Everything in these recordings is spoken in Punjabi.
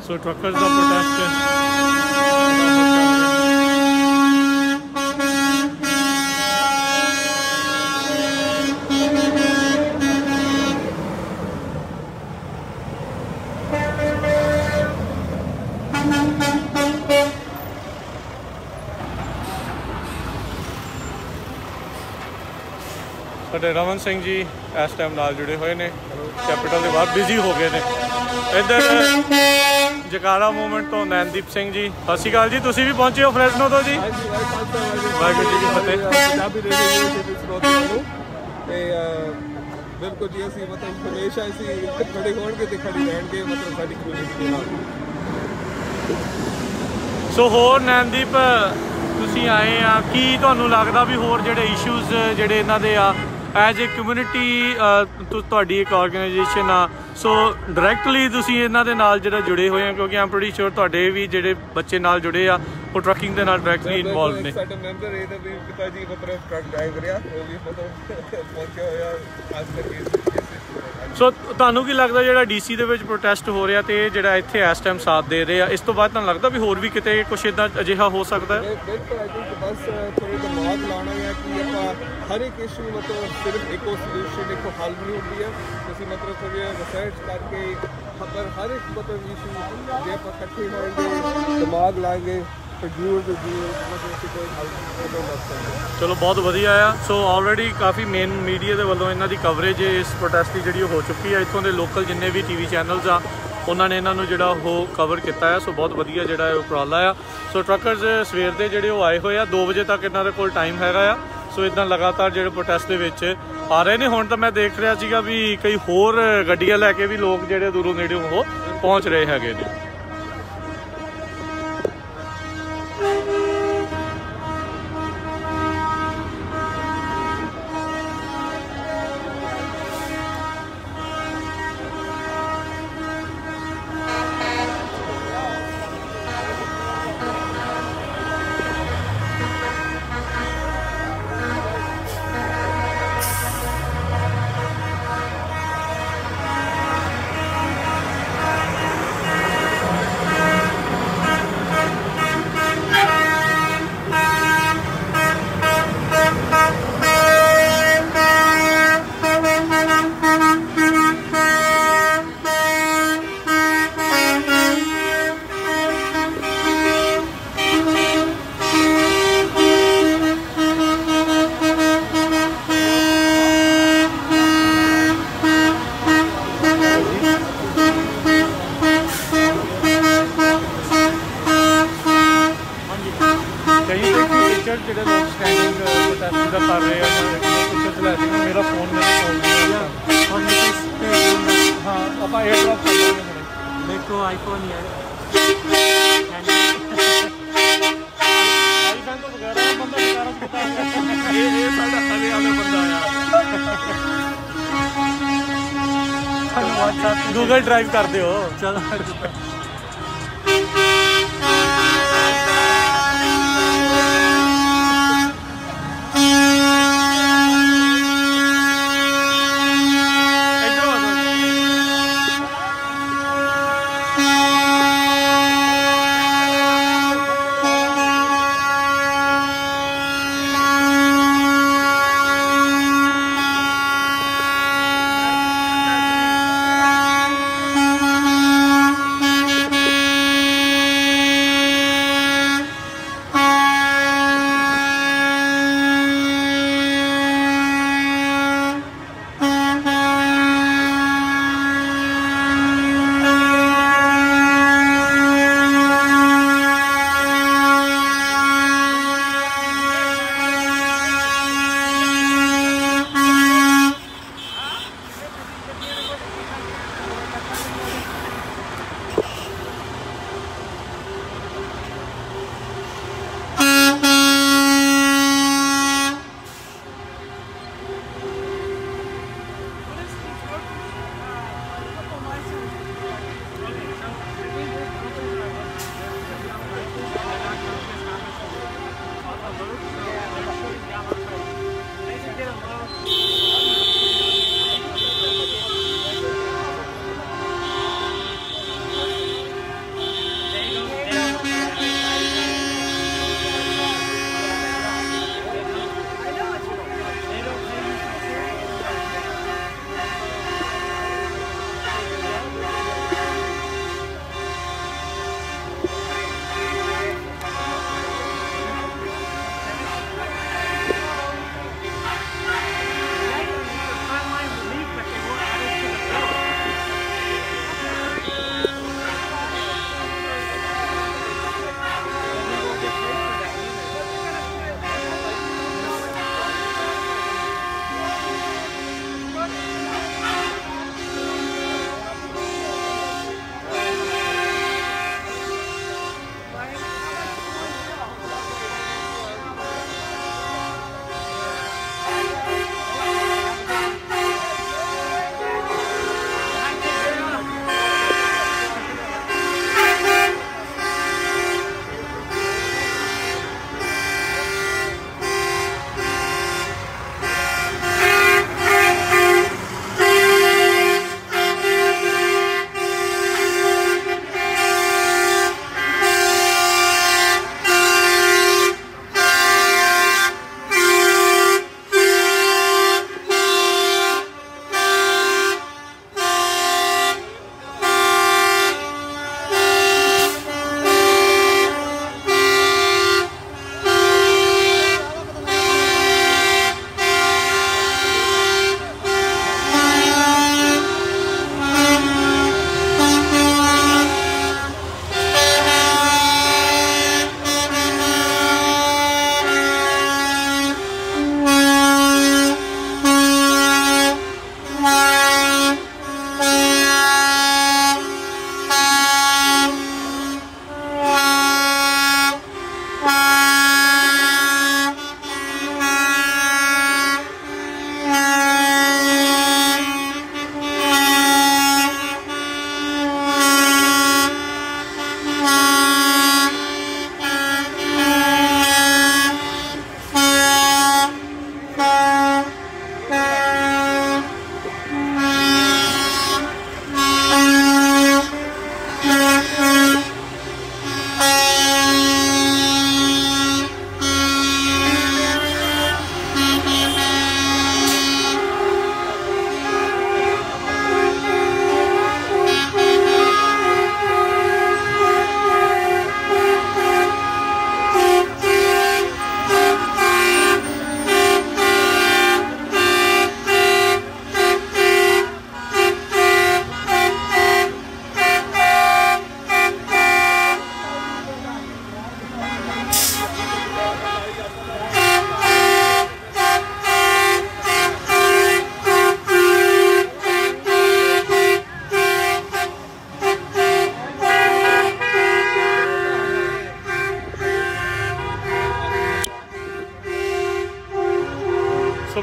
So truckers ਦਾ protest ਸਾਡੇ ਰਮਨ ਸਿੰਘ ਜੀ ਇਸ ਟਾਈਮ ਨਾਲ ਜੁੜੇ ਹੋਏ ਨੇ ਕੈਪੀਟਲ ਦੇ ਬਾਹਰ ਬਿਜ਼ੀ ਹੋ ਗਏ ਨੇ। ਇੱਧਰ ਜਕਾਰਾ ਮੂਵਮੈਂਟ ਤੋਂ ਨੈਨਦੀਪ ਸਿੰਘ ਜੀ, ਸਤਿ ਸ਼੍ਰੀ ਅਕਾਲ ਜੀ। ਤੁਸੀਂ ਵੀ ਪਹੁੰਚੇ ਹੋ ਫਰੈਸਨੋ ਤੋਂ ਜੀ? ਵਾਹਿਗੁਰੂ ਜੀ ਕੀ ਫਤਿਹ। ਪੰਜਾਬੀ ਰੇਡੀਓ ਦੇ ਸਰੋਤਿਆਂ ਨੂੰ ਤੇ ਬਿਲਕੁਲ ਜੀ ਅਸੀਂ ਮਤਲਬ ਹਮੇਸ਼ਾ ਅਸੀਂ ਖੜੇ ਹੋਣਗੇ ਤੇ ਖੜੇ ਰਹਿਣਗੇ ਮਤਲਬ ਸਾਡੀ ਕਮਿਊਨਿਟੀ ਦੇ ਨਾਲ। ਸੋ ਹੋਰ ਨੈਨਦੀਪ ਤੁਸੀਂ ਆਏ ਆ, ਕੀ ਤੁਹਾਨੂੰ ਲੱਗਦਾ ਵੀ ਹੋਰ ਜਿਹੜੇ ਇਸ਼ੂਜ਼ ਜਿਹੜੇ ਇਹਨਾਂ ਦੇ ਆ ਐਜ਼ ਏ ਕਮਿਊਨਿਟੀ ਤੁਹਾਡੀ ਇੱਕ ਆਰਗੇਨਾਈਜੇਸ਼ਨ ਆ, ਸੋ ਡਾਇਰੈਕਟਲੀ ਤੁਸੀਂ ਇਹਨਾਂ ਦੇ ਨਾਲ ਜਿਹੜਾ ਜੁੜੇ ਹੋਏ ਆ ਕਿਉਂਕਿ ਆਮ ਪ੍ਰੀਟੀ ਸ਼ੋਰ ਤੁਹਾਡੇ ਵੀ ਜਿਹੜੇ ਬੱਚੇ ਨਾਲ ਜੁੜੇ ਆ ਉਹ ਟਰੱਕਿੰਗ ਦੇ ਨਾਲ ਡਾਇਰੈਕਟਲੀ ਇਨਵੋਲਵ ਨੇ। ਸਾਡੇ ਮੈਂਬਰ ਇਹਦਾ ਵੀ ਪਿਤਾ ਜੀ ਮਤਲਬ ਟਰੱਕ ਡਰਾਈਵਰ ਆ, ਉਹ ਵੀ ਮਤਲਬ ਪਹੁੰਚਿਆ ਹੋਇਆ ਖਾਸ ਕਰਕੇ। ਸੋ ਤੁਹਾਨੂੰ ਕੀ ਲੱਗਦਾ ਜਿਹੜਾ ਡੀਸੀ ਦੇ ਵਿੱਚ ਪ੍ਰੋਟੈਸਟ ਹੋ ਰਿਹਾ ਤੇ ਜਿਹੜਾ ਇੱਥੇ ਇਸ ਟਾਈਮ ਸਾਥ ਦੇ ਰਹੇ ਆ, ਇਸ ਤੋਂ ਬਾਅਦ ਤੁਹਾਨੂੰ ਲੱਗਦਾ ਵੀ ਹੋਰ ਵੀ ਕਿਤੇ ਕੁਛ ਇੱਦਾਂ ਅਜਿਹਾ ਹੋ ਸਕਦਾ ਹੈ? ਬਿਲਕੁਲ ਆਈ ਥਿੰਕ ਬਸ ਥੋੜ੍ਹਾ ਦਿਮਾਗ ਲਾਉਣਾ ਹੈ ਕਿ ਆਪਾਂ ਹਰ ਇੱਕ ਇਸ਼ੂ ਮਤਲਬ ਸਿਰਫ ਇੱਕੋ ਸੋਲਿਊਸ਼ਨ ਇੱਕੋ ਹੱਲ ਨਹੀਂ ਹੁੰਦੀ ਹੈ। ਤੁਸੀਂ ਮਤਲਬ ਥੋੜ੍ਹੀ ਰਿਸਰਚ ਕਰਕੇ ਪਰ ਹਰ ਇੱਕ ਮਤਲਬ ਇਸ਼ੂ ਜੇ ਆਪਾਂ ਇਕੱਠੇ ਹੋਣਗੇ ਦਿਮਾਗ ਲਾਏਂਗੇ ਚਲੋ ਬਹੁਤ ਵਧੀਆ ਆ। ਸੋ ਆਲਰੇਡੀ ਕਾਫੀ ਮੇਨ ਮੀਡੀਆ ਦੇ ਵੱਲੋਂ ਇਹਨਾਂ ਦੀ ਕਵਰੇਜ ਇਸ ਪ੍ਰੋਟੈਸਟ ਦੀ ਜਿਹੜੀ ਉਹ ਹੋ ਚੁੱਕੀ ਹੈ। ਇੱਥੋਂ ਦੇ ਲੋਕਲ ਜਿੰਨੇ ਵੀ ਟੀਵੀ ਚੈਨਲਸ ਆ ਉਹਨਾਂ ਨੇ ਇਹਨਾਂ ਨੂੰ ਜਿਹੜਾ ਉਹ ਕਵਰ ਕੀਤਾ ਹੈ। ਸੋ ਬਹੁਤ ਵਧੀਆ ਜਿਹੜਾ ਉਹ ਉਪਰਾਲਾ ਆ। ਸੋ ਟਰੱਕਰਸ ਸਵੇਰ ਦੇ ਜਿਹੜੇ ਉਹ ਆਏ ਹੋਏ ਆ, 2 ਵਜੇ ਤੱਕ ਇਹਨਾਂ ਦੇ ਕੋਲ ਟਾਈਮ ਹੈਗਾ ਆ। ਸੋ ਇੱਦਾਂ ਲਗਾਤਾਰ ਜਿਹੜੇ ਪ੍ਰੋਟੈਸਟ ਦੇ ਵਿੱਚ ਆ ਰਹੇ ਨੇ। ਹੁਣ ਤਾਂ ਮੈਂ ਦੇਖ ਰਿਹਾ ਸੀਗਾ ਵੀ ਕਈ ਹੋਰ ਗੱਡੀਆਂ ਲੈ ਕੇ ਵੀ ਲੋਕ ਜਿਹੜੇ ਦੂਰੋਂ ਨੇੜਿਓਂ ਉਹ ਪਹੁੰਚ ਰਹੇ ਹੈਗੇ ਨੇ। ਜਿਹੜੇ ਲੋਕ ਸਟੈਂਡਿੰਗ ਪ੍ਰੋਟੈਸਟ ਦਾ ਕਰ ਰਹੇ ਆ ਪਿਕਚਰਸ ਲੈ ਕੇ ਮੇਰਾ ਫੋਨ ਹਾਂ ਆਪਾਂ 에ਅਰ ਡ੍ਰੌਪ ਕਰ ਲਾਂਗੇ ਹੁਣੇ। ਮੇਰੇ ਕੋਲ ਆਈਫੋਨ ਹੀ ਹੈ। ਆਈਫੋਨ ਤੋਂ ਵਗੈਰਾ ਬੰਦਾ ਵਿਚਾਰਾ ਪਤਾ ਇਹ ਸਾਡਾ ਹਲੇ ਵਾਲਾ ਬੰਦਾ ਆ। ਗੂਗਲ ਡਰਾਈਵ ਕਰਦੇ ਹੋ ਚਲ।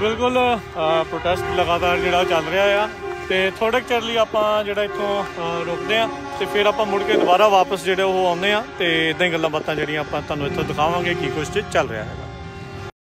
बिल्कुल प्रोटेस्ट लगातार ਜਿਹੜਾ ਚੱਲ ਰਿਹਾ ਆ ਤੇ ਥੋੜੇ ਚਿਰ ਲਈ ਆਪਾਂ ਜਿਹੜਾ ਇੱਥੋਂ ਰੁਕਦੇ ਆ ਤੇ ਫਿਰ ਆਪਾਂ ਮੁੜ ਕੇ ਦੁਬਾਰਾ ਵਾਪਸ ਜਿਹੜੇ ਉਹ ਆਉਂਦੇ ਆ ਤੇ ਇਦਾਂ ਹੀ ਗੱਲਾਂ ਬਾਤਾਂ ਜਿਹੜੀਆਂ ਆਪਾਂ ਤੁਹਾਨੂੰ ਇੱਥੋਂ ਦਿਖਾਵਾਂਗੇ ਕੀ ਕੁਝ ਚੱਲ ਰਿਹਾ ਹੈ।